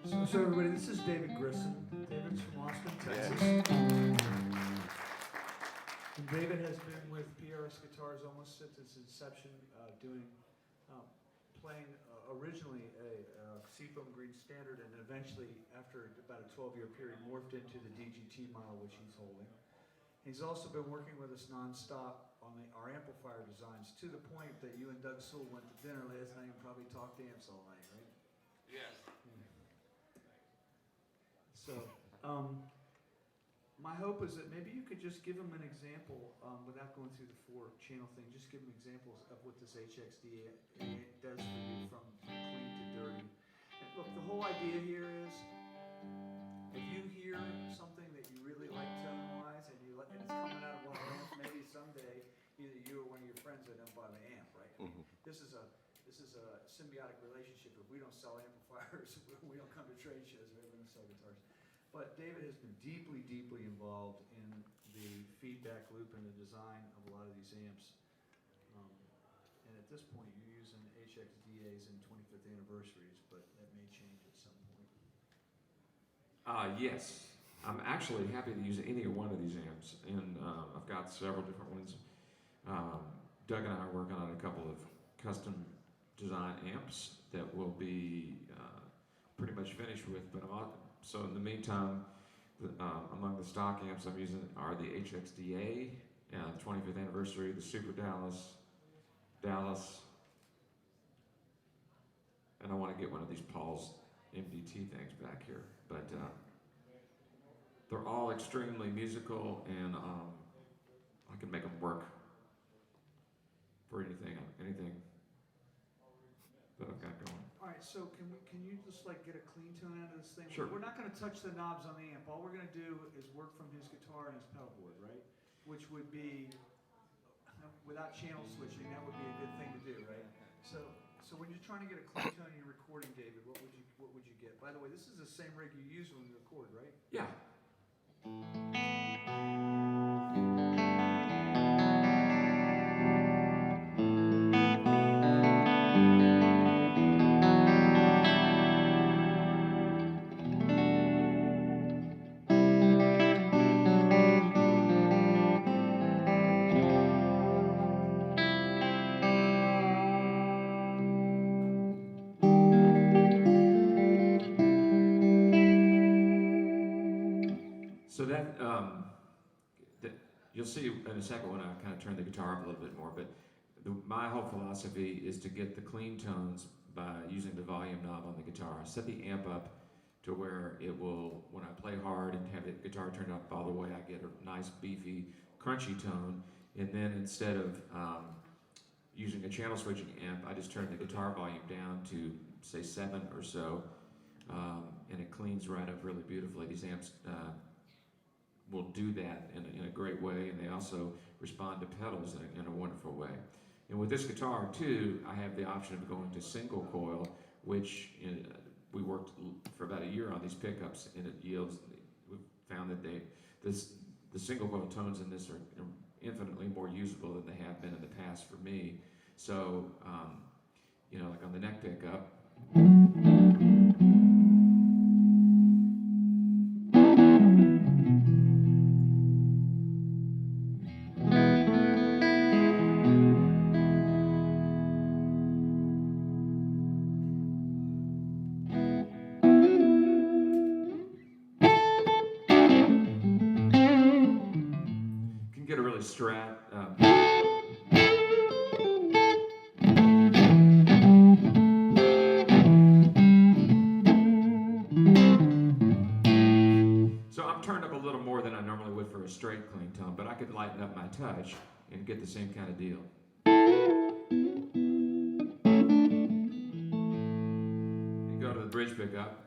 So everybody, this is David Grissom. David's from Austin, Texas. And David has been with PRS Guitars almost since its inception, playing originally a Seafoam Green Standard, and eventually, after about a 12-year period, morphed into the DGT model, which he's holding. He's also been working with us nonstop on our amplifier designs, to the point that you and Doug Sewell went to dinner last night and probably talked amps all night, right? Yes. So, my hope is that maybe you could just give them an example, without going through the 4-channel thing, just give them examples of what this HXDA does for you from clean to dirty. And look, the whole idea here is, if you hear something that you really like tone-wise, and it's coming out of one of our amps, maybe someday either you or one of your friends are going to buy the amp, right? Mm-hmm. This is a symbiotic relationship. If we don't sell amplifiers, we don't come to trade shows, we're going to sell guitars. But David has been deeply, deeply involved in the feedback loop and the design of a lot of these amps. And at this point, you're using HXDAs in 25th anniversaries, but that may change at some point. Yes. I'm actually happy to use any one of these amps, and I've got several different ones. Doug and I are working on a couple of custom design amps that we'll be pretty much finished with, but so in the meantime, among the stock amps I'm using are the HXDA, the 25th anniversary, the Super Dallas, and I want to get one of these Paul's MDT things back here, but they're all extremely musical, and I can make them work for anything that I've got going. All right, so can you just like get a clean tone out of this thing? Sure. We're not going to touch the knobs on the amp. All we're going to do is work from his guitar and his pedal board, right? Which would be, without channel switching, that would be a good thing to do, right? So when you're trying to get a clean tone in your recording, David, what would you get? By the way, this is the same rig you use when you record, right? Yeah. So that you'll see in a second when I kind of turn the guitar up a little bit more, but my whole philosophy is to get the clean tones by using the volume knob on the guitar. I set the amp up to where it will, when I play hard and have the guitar turned up all the way, I get a nice beefy, crunchy tone, and then instead of using a channel switching amp, I just turn the guitar volume down to say 7 or so, and it cleans right up really beautifully. These amps will do that in a great way, and they also respond to pedals in a wonderful way. And with this guitar too, I have the option of going to single coil, which we worked for about a year on these pickups, and it yields. We've found that the single coil tones in this are infinitely more usable than they have been in the past for me. So, like on the neck pickup. Get a really strat. So I'm turned up a little more than I normally would for a straight clean tone, but I could lighten up my touch and get the same kind of deal. And go to the bridge pickup.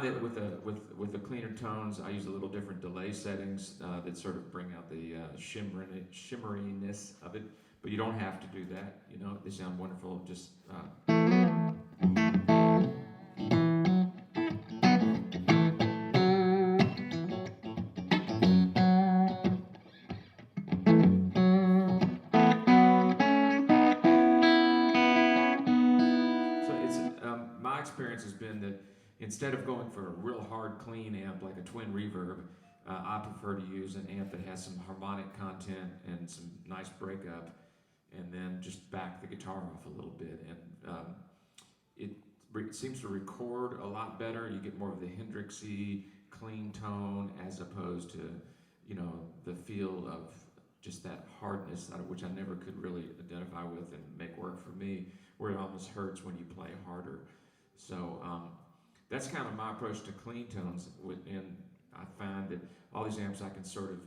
That with the cleaner tones, I use a little different delay settings that sort of bring out the shimmeriness of it. but you don't have to do that. You know, they sound wonderful. Just so it's my experience has been that instead of going for a real hard clean amp like a twin reverb, I prefer to use an amp that has some harmonic content and some nice breakup, and then just back the guitar off a little bit. And it seems to record a lot better. You get more of the Hendrixy clean tone as opposed to, you know, the feel of just that hardness, which I never could really identify with and make work for me, where it almost hurts when you play harder. So that's kind of my approach to clean tones, and I find that all these amps I can sort of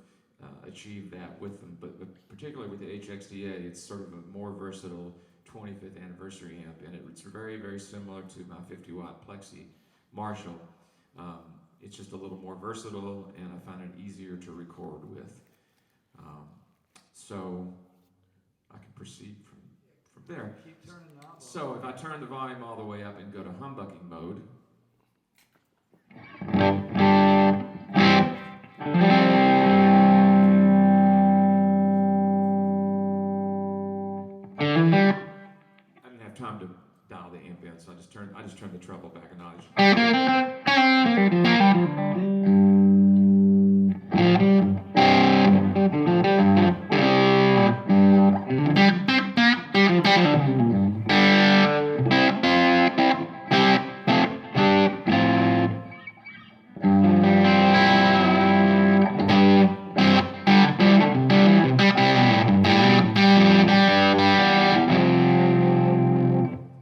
achieve that with them, but particularly with the HXDA, it's sort of a more versatile 25th anniversary amp, and it's very, very similar to my 50-watt Plexi Marshall. It's just a little more versatile, and I find it easier to record with. So I can proceed from there. Keep turning knobs. So if I turn the volume all the way up and go to humbucking mode, I didn't have time to dial the amp in, so I just turned the treble back a notch.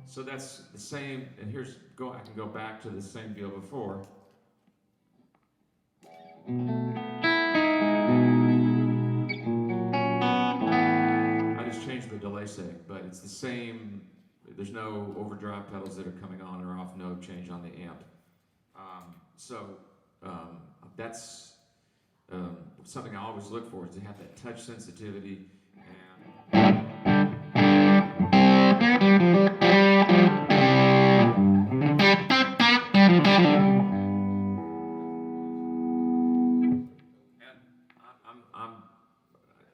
So that's the same, and I can go back to the same deal before. I just changed the delay setting, but it's the same. There's no overdrive pedals that are coming on or off, no change on the amp. That's something I always look for, is to have that touch sensitivity.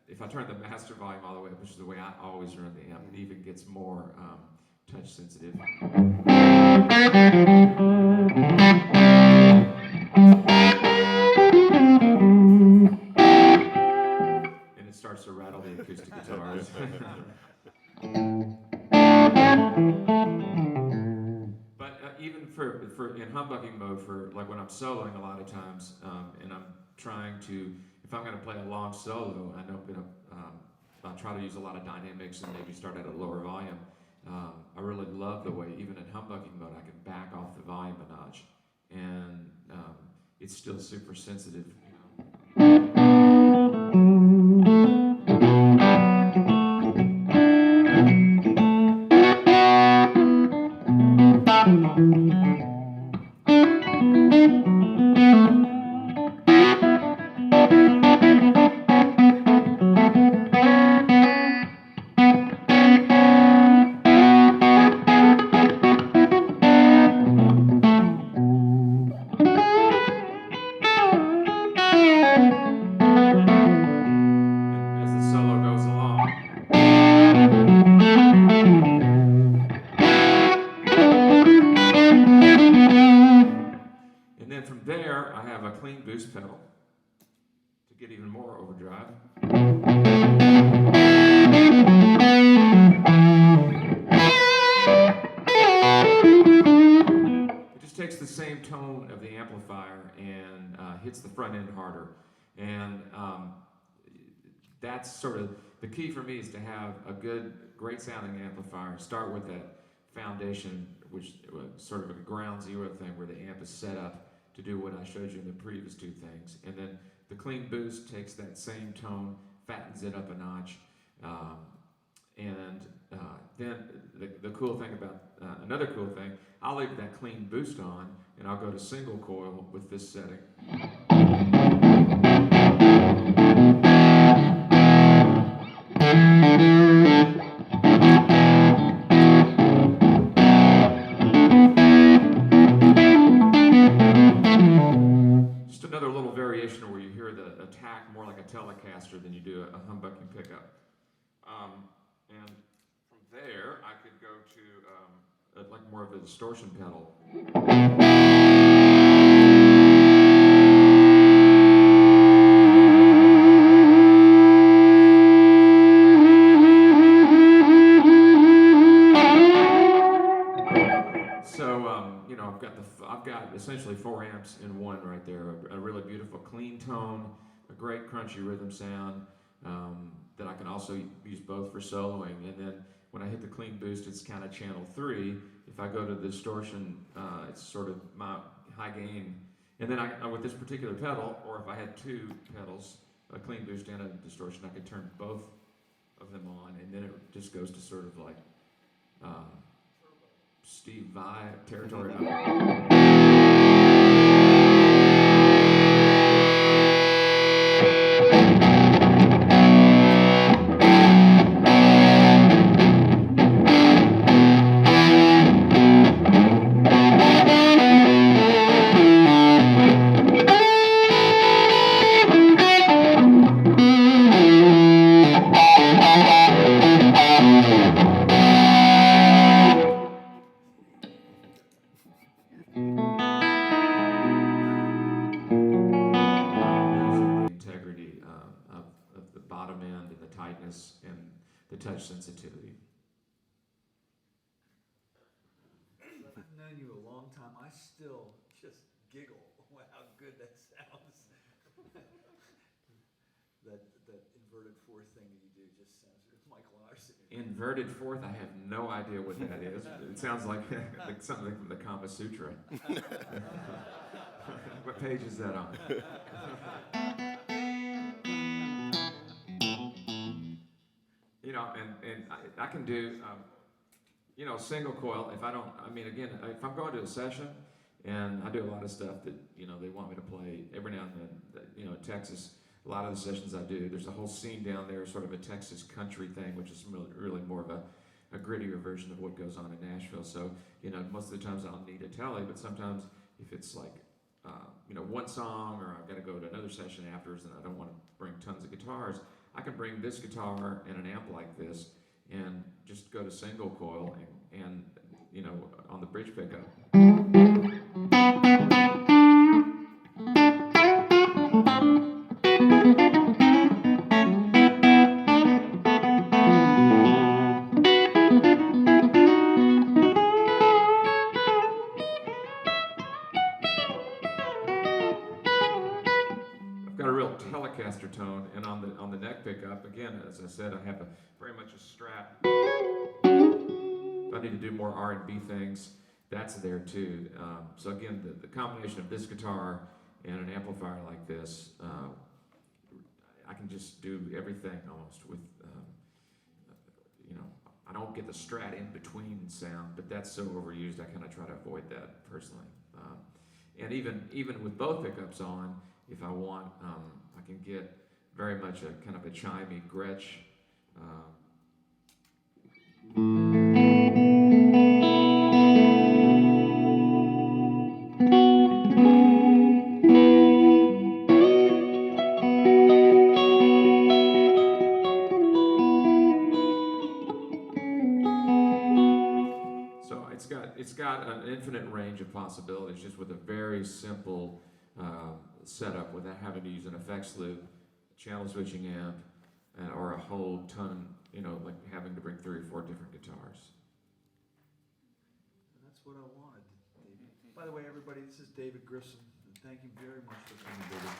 If I turn the master volume all the way up, which is the way I always run the amp, it even gets more touch sensitive. And it starts to rattle the acoustic guitars. But even for in humbucking mode, for like when I'm soloing a lot of times, and I'm trying to, if I'm going to play a long solo, I know I'll try to use a lot of dynamics and maybe start at a lower volume. I really love the way, even in humbucking mode, I can back off the volume a notch, and it's still super sensitive. Clean boost pedal to get even more overdrive. It just takes the same tone of the amplifier and hits the front end harder. And that's sort of the key for me, is to have a great sounding amplifier. Start with that foundation, which sort of a ground zero thing where the amp is set up to do what I showed you in the previous two things. And then the clean boost takes that same tone, fattens it up a notch. Then the cool thing about, another cool thing, I'll leave that clean boost on, and I'll go to single coil with this setting. than you do a humbucking pickup. And from there, I could go to like more of a distortion pedal. So, you know, I've got essentially 4 amps in one right there. A really beautiful clean tone, a great crunchy rhythm sound that I can also use both for soloing. And then when I hit the clean boost, it's kind of channel 3. If I go to the distortion, it's sort of my high gain. And then with this particular pedal, or if I had 2 pedals, a clean boost and a distortion, I could turn both of them on, and then it just goes to sort of like Steve Vai territory. And the touch sensitivity. I've known you a long time. I still just giggle how good that sounds. that inverted fourth thing that you do just sounds Michael and I are sitting here. Inverted fourth, I have no idea what that is. It sounds like something from the Kama Sutra. What page is that on? You know, and I can do, you know, single coil. If I don't, I mean, again, if I'm going to a session and I do a lot of stuff that, you know, they want me to play every now and then, you know, in Texas, a lot of the sessions I do, there's a whole scene down there, sort of a Texas country thing, which is really more of a grittier version of what goes on in Nashville. So, you know, most of the times I'll need a tele, but sometimes if it's like, you know, one song, or I've got to go to another session afterwards and I don't want to bring tons of guitars, I can bring this guitar and an amp like this and just go to single coil and you know, on the bridge pickup. Got a real Telecaster tone, and on the neck pickup, again, as I said, I have very much a Strat. If I need to do more R&B things, that's there too. So again, the combination of this guitar and an amplifier like this, I can just do everything almost with, you know, I don't get the Strat in between sound, but that's so overused, I kind of try to avoid that personally. And even with both pickups on, if I want, I can get very much a kind of a chimey Gretsch. So it's got an infinite range of possibilities, just with a very simple setup without having to use an effects loop, channel switching amp, or a whole ton, you know, like having to bring 3 or 4 different guitars. And that's what I wanted, David. By the way, everybody, this is David Grissom, and thank you very much for coming, David.